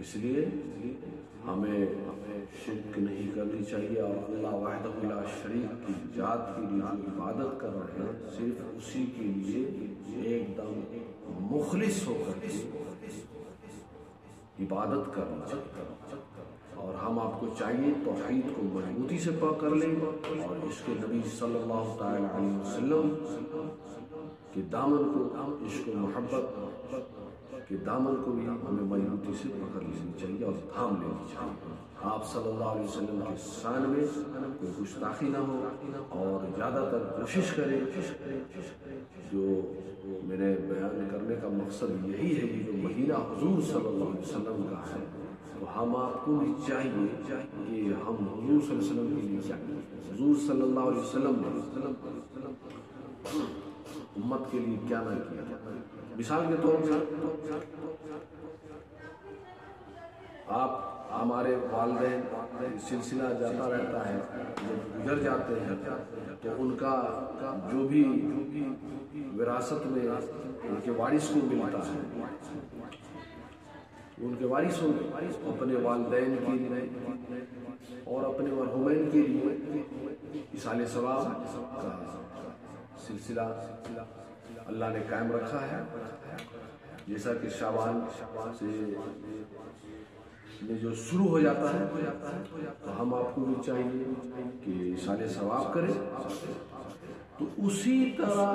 اس لیے ہمیں شرک نہیں کرنی چاہیے، اور اللہ وحدہ لا شریک کی ذات کی جو عبادت کر رہے ہیں صرف اسی کے لیے ایک دم مخلص ہو کر کے عبادت کرنا چاہیے۔ اور ہم آپ کو چاہیے توحید کو مضبوطی سے کر لیں، اور اس کے نبی صلی اللہ تعالی علیہ وسلم کے دامن کو، عشق و محبت کے دامن کو بھی ہمیں مضبوطی سے پکڑ لینی چاہیے اور تھام لینی چاہیے۔ آپ صلی اللہ علیہ وسلم کے شان میں کوئی گستاخی نہ ہو، اور زیادہ تر کوشش کریں، جو میرے بیان کرنے کا مقصد یہی ہے کہ جو مہینہ حضور صلی اللہ علیہ وسلم کا ہے، تو ہم آپ کو بھی چاہیے کہ ہم حضور صلی اللہ علیہ وسلم کے لیے چاہیے، حضور صلی اللہ علیہ وسلم نے امت کے لیے کیا نہ کیا۔ مثال کے طور پہ آپ ہمارے والدین سلسلہ جاتا رہتا ہے، جب گزر جاتے ہیں تو ان کا جو بھی وراثت میں ان کے وارث کو ملتا ہے، ان کے وارث اپنے والدین کے لیے اور اپنے مرحومین کے لیے ایصال ثواب کا سلسلہ اللہ نے قائم رکھا ہے۔ جیسا کہ شعبان سے جو شروع ہو جاتا ہے، تو ہم آپ کو بھی چاہیے کہ ایصال ثواب کریں۔ تو اسی طرح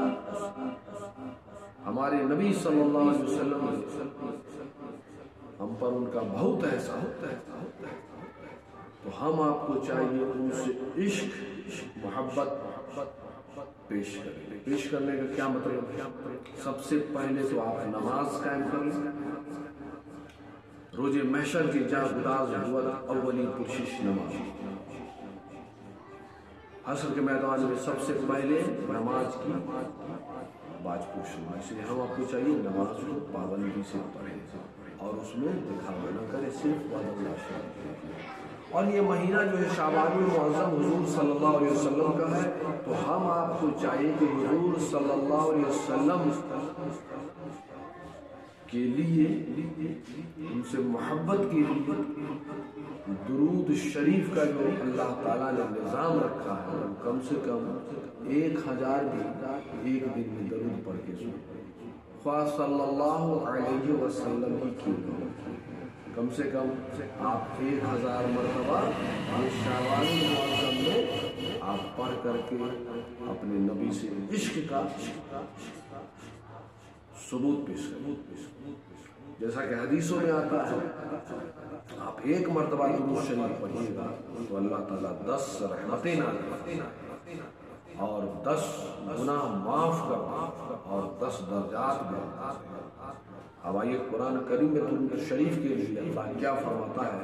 ہمارے نبی صلی اللہ علیہ وسلم ہم پر ان کا بہت احسان ہوتا ہے، تو ہم آپ کو چاہیے ان سے عشق محبت پیش کریں۔ پیش کرنے کا کیا مطلب ہے؟ سب سے پہلے تو آپ نماز قائم کر لیں۔ روز محشر کی جا گداز ہوا اولی پرشش نماز، حشر کے میدان میں سب سے پہلے نماز کی باج پوش ہونا، اس لیے ہم آپ کو چاہیے نماز کو پابندی سے پڑھیں اور اس میں دکھاوا نہ کریں، صرف وعدہ شریف۔ اور یہ مہینہ جو ہے شعبان المعظم حضور صلی اللہ علیہ وسلم کا ہے، تو ہم آپ کو چاہیے کہ حضور صلی اللہ علیہ وسلم کے لیے ان سے محبت کے لیے درود شریف کا جو اللہ تعالیٰ نے نظام رکھا ہے، کم سے کم 1000 بھی ایک دن میں درود پڑھ کے سنیں، خواہ صلی اللہ علیہ وسلم ہی کیوں نہ، کم سے کم آپ 1000 مرتبہ اس شعبان المعظم میں آپ پڑھ کر کے اپنے نبی سے عشق کا ثبوت پیش کریں۔ جیسا کہ حدیثوں میں آتا ہے، آپ 1 مرتبہ درود شریف پڑھیے گا تو اللہ تعالیٰ 10 رحمتیں نازل اور 10 گناہ معاف کر اور 10 درجات بڑھا۔ اب آئیے قرآن کریم میں درود شریف کے لیے اللہ کیا فرماتا ہے؟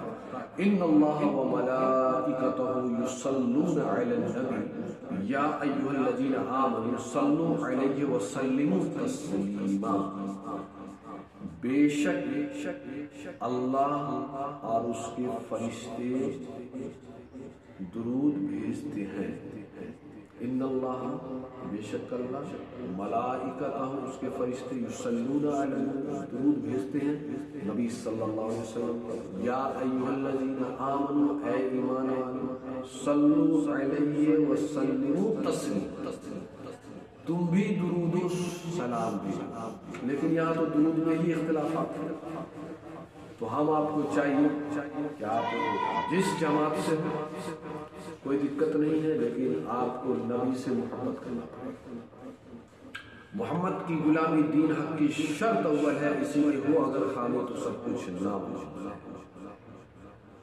ان اللہ وملائکتہ یصلون علی النبی یا ایھا الذین آمنوا صلوا علیہ وسلموا تسلیما۔ بے شک اللہ اور اس کے فرشتے درود بھیجتے ہیں۔ ان اللہ بے شک اللہ ملائکتہ اس کے فرشتے یصلون علی النبی درود بھیجتے ہیں نبی صلی اللہ علیہ وسلم۔ یا ایھا الذین آمنوا اے ایمان والو صلوا علیہ وسلموا تسلیما، تم بھی درود و سلام بھیجو۔ لیکن یہاں تو درود میں ہی اختلافات ہیں، تو ہم آپ کو چاہیے کہ آپ جس جماعت سے ہو کوئی دقت نہیں ہے، لیکن آپ کو نبی سے محبت کرنا پڑے۔ محمد کی غلامی دین حق کی شرط اول ہے، اسی لیے ہو اگر خالی تو سب کچھ نہ ہو۔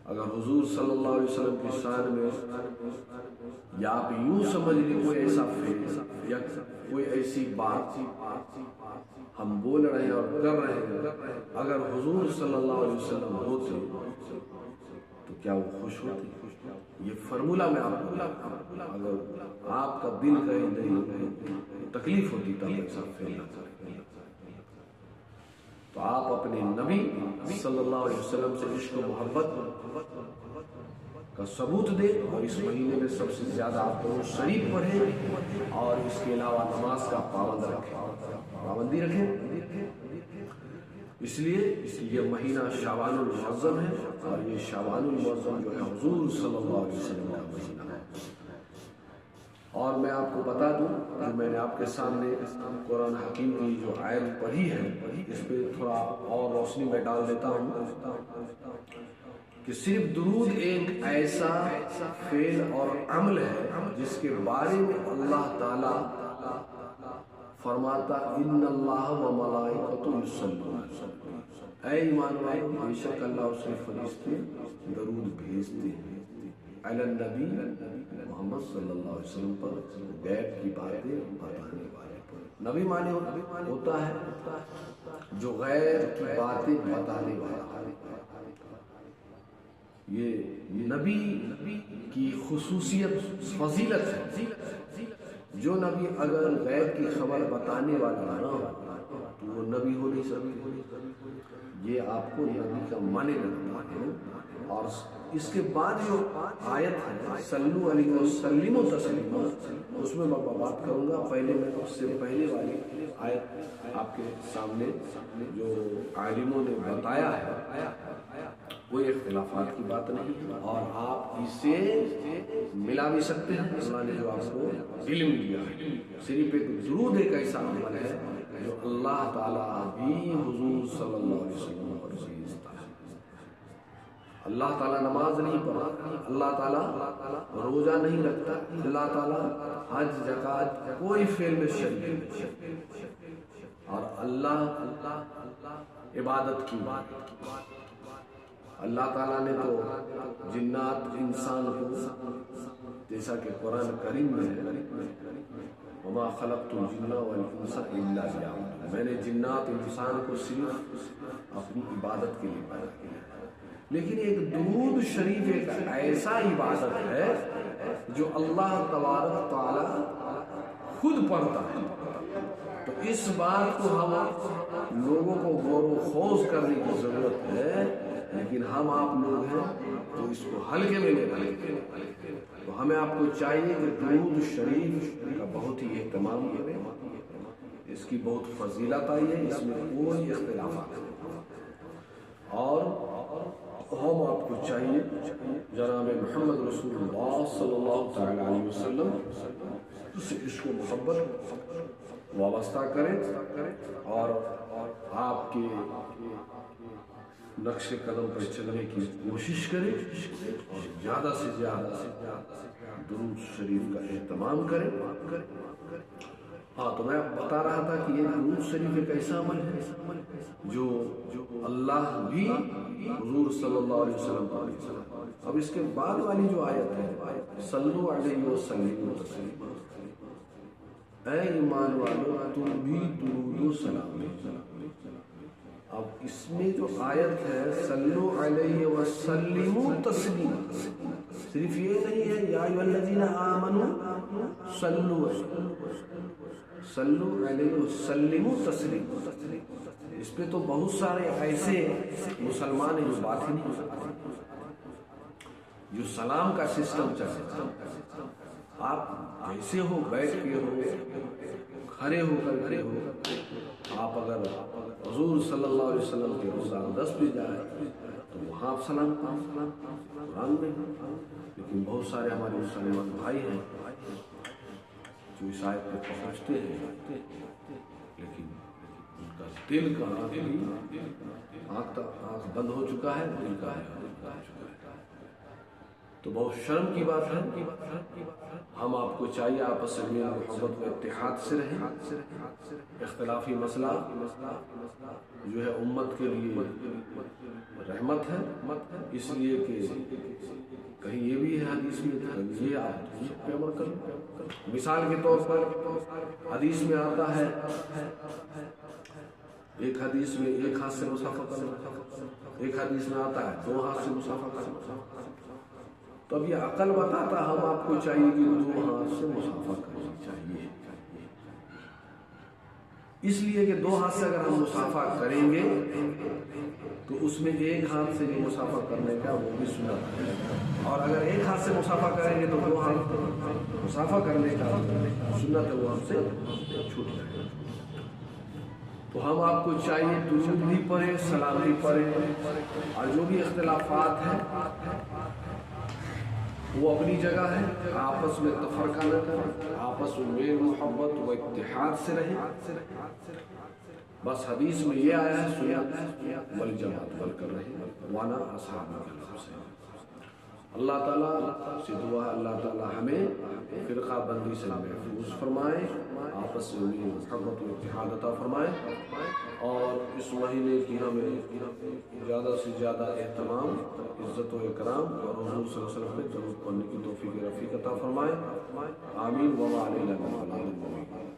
اگر حضور صلی اللہ علیہ وسلم کی شان میں یا آپ یوں سمجھ لیں کوئی ایسا فیض یا کوئی ایسی بات ہم بول رہے ہیں اور کر رہے ہیں، اگر حضور صلی اللہ علیہ وسلم ہوتے تو کیا وہ خوش ہوتے؟ یہ فرمولہ میں آپ کو، اگر آپ کا دل کہے نہیں تکلیف ہوتی تب ایسا فیل نہ کرے۔ تو آپ اپنے نبی صلی اللہ علیہ وسلم سے عشق و محبت کا ثبوت دیں، اور اس مہینے میں سب سے زیادہ آپ درود شریف پڑھیں، اور اس کے علاوہ نماز کا پابندی رکھیں۔ اس لیے یہ مہینہ شعبان المعظم ہے، اور یہ شعبان المعظم جو ہے حضور صلی اللہ علیہ وسلم کا مہینہ ہے۔ اور میں آپ کو بتا دوں جو میں نے آپ کے سامنے قرآن حکیم کی جو آیت پڑھی ہے اس پہ تھوڑا اور روشنی میں ڈال دیتا ہوں کہ صرف درود ایک ایسا فعل اور عمل ہے جس کے بارے میں اللہ تعالی فرماتا ان اللہ و ملائکۃ یصلون، اے ایمان والو بے شک اللہ اور اس کے فرشتے درود بھیجتے ہیں علی النبی محمد صلی اللہ علیہ وسلم پر، غیب کی باتیں بتانے والے پر۔ نبی مانے ہوتا ہے جو غیب کی باتیں بتانے والا، یہ نبی کی خصوصیت فضیلت ہے۔ جو نبی اگر غیب کی خبر بتانے والا نہ ہو تو وہ نبی ہو نہیں سکتے، یہ آپ کو نبی کا معنی لگتا ہے۔ اور اس کے بعد جو آیت ہے صلو علیہ وسلم و تسلیما، اس میں میں بات کروں گا، پہلے میں اس سے پہلے والی آیت آپ کے سامنے جو عالموں نے بتایا ہے وہ اختلافات کی بات نہیں، اور آپ اسے ملا بھی سکتے ہیں، اللہ نے جو آپ کو علم دیا ہے۔ صرف ایک درود ایک ایسا عمل ہے جو اللہ تعالیٰ بھی حضور صلی اللہ علیہ وسلم پر بھیجتا ہے۔ اللہ تعالیٰ نماز نہیں پڑھتا، اللہ تعالیٰ روزہ نہیں رکھتا، اللہ تعالیٰ حج زکوٰۃ کوئی فعل میں شریک نہیں، اور اللہ عبادت کی بات، اللہ تعالیٰ نے تو جنات انسان کو، جیسا کہ قرآن کریم میں ہے وما خلقت الجن والانس الا لیعبدون، میں نے جنات انسان کو صرف اپنی عبادت کے لیے پیدا کیا ہے۔ لیکن ایک درود شریف ایک ایسا عبادت ہے جو اللہ تبارک تعالی خود پڑھتا ہے، تو اس بات کو ہم لوگوں کو غور و خوض کرنے کی ضرورت ہے، لیکن ہم آپ لوگ ہیں تو اس کو ہلکے میں لے رہے ہیں۔ تو ہمیں آپ کو چاہیے کہ درود شریف کا بہت ہی اہتمام کریں، اس کی بہت فضیلت آئی ہے، اس میں کوئی اختلافات نہیں، اور ہم آپ کو چاہیے جناب محمد رسول اللہ صلی اللہ تعالی علیہ وسلم سے عشق و محبت وابستہ کریں، اور آپ کے نقش قدم پر چلنے کی کوشش کریں، اور زیادہ سے زیادہ درود شریف کا اہتمام کریں۔ ہاں، تو میں بتا رہا تھا کہ یہ درود شریف ایک ایسا عمل ہے جو اللہ بھی حضور صلی اللہ علیہ وسلم پر۔ اب اس کے بعد والی جو آیت ہے صلو علیہ وسلم تسلیما، اے ایمان والو تم بھی درود و سلام بھیجو۔ اب اس میں جو آیت ہے صلو علیہ وسلم تسلیما، صرف یہ نہیں ہے یا ایھا الذین آمنوا صلو علیہ وسلم تسلیما، اس پہ تو بہت سارے ایسے مسلمان ہیں جو بات ہی نہیں کرتے، جو سلام کا سسٹم چلتا ہے، آپ جیسے ہو، بیٹھ کے ہو، کھڑے ہو کر کے ہو، آپ اگر حضور صلی اللہ علیہ وسلم کے روضہ اقدس پہ جائے تو وہاں آپ سلام قرآن میں، لیکن بہت سارے ہمارے مسلمان بھائی ہیں جو اس آیت پہ پہنچتے ہیں، لیکن ان کا دل کا آنکھ بند ہو چکا ہے، دل کا تو بہت شرم کی بات ہے۔ ہم آپ کو چاہیے آپس میں محبت و اتحاد سے رہیں، اختلافی مسئلہ جو ہے امت کے لیے رحمت ہے، اس لیے کہ کہیں یہ بھی ہے حدیث میں یہ آپ پہ عمل کریں۔ مثال کے طور پر حدیث میں آتا ہے، ایک حدیث میں ایک ہاتھ سے مصافحہ کرنا، ایک حدیث میں آتا ہے دو ہاتھ سے مصافحہ کرنا، تو اب یہ عقل بتاتا ہم آپ کو چاہیے کہ دو ہاتھ سے مصافحہ کرنا چاہیے، اس لیے کہ دو ہاتھ سے اگر ہم مصافحہ کریں گے تو اس میں ایک ہاتھ سے جو مصافحہ کرنے کا وہ بھی سنت ہے، اور اگر ایک ہاتھ سے مصافحہ کریں گے تو دو ہاتھ مصافحہ کرنے کا سنت ہے وہ ہم سے چھوٹ جائے گا۔ تو ہم آپ کو چاہیے درود بھی پڑھیں، سلام بھی پڑھیں، اور جو بھی اختلافات ہیں وہ اپنی جگہ ہے، آپس میں تفرقہ نہ کریں، آپس میں میل محبت و اتحاد سے رہیں۔ بس حدیث میں یہ آیا ہے سنت والجماعت بن کر رہے وانا اصحاب الکہف سے۔ اللہ تعالیٰ سے دعا ہے اللہ تعالیٰ ہمیں فرقہ بندی سے محفوظ فرمائے، آپس میں میل محبت و اتحاد عطا فرمائے، اور اس مہینے کی ہمیں زیادہ سے زیادہ اہتمام، عزت و اکرام اور حضور صلی اللہ علیہ وسلم پہ درود پڑھنے کی توفیق رفیق عطا فرمائے، آمین وما علینا من البلاغ المبین۔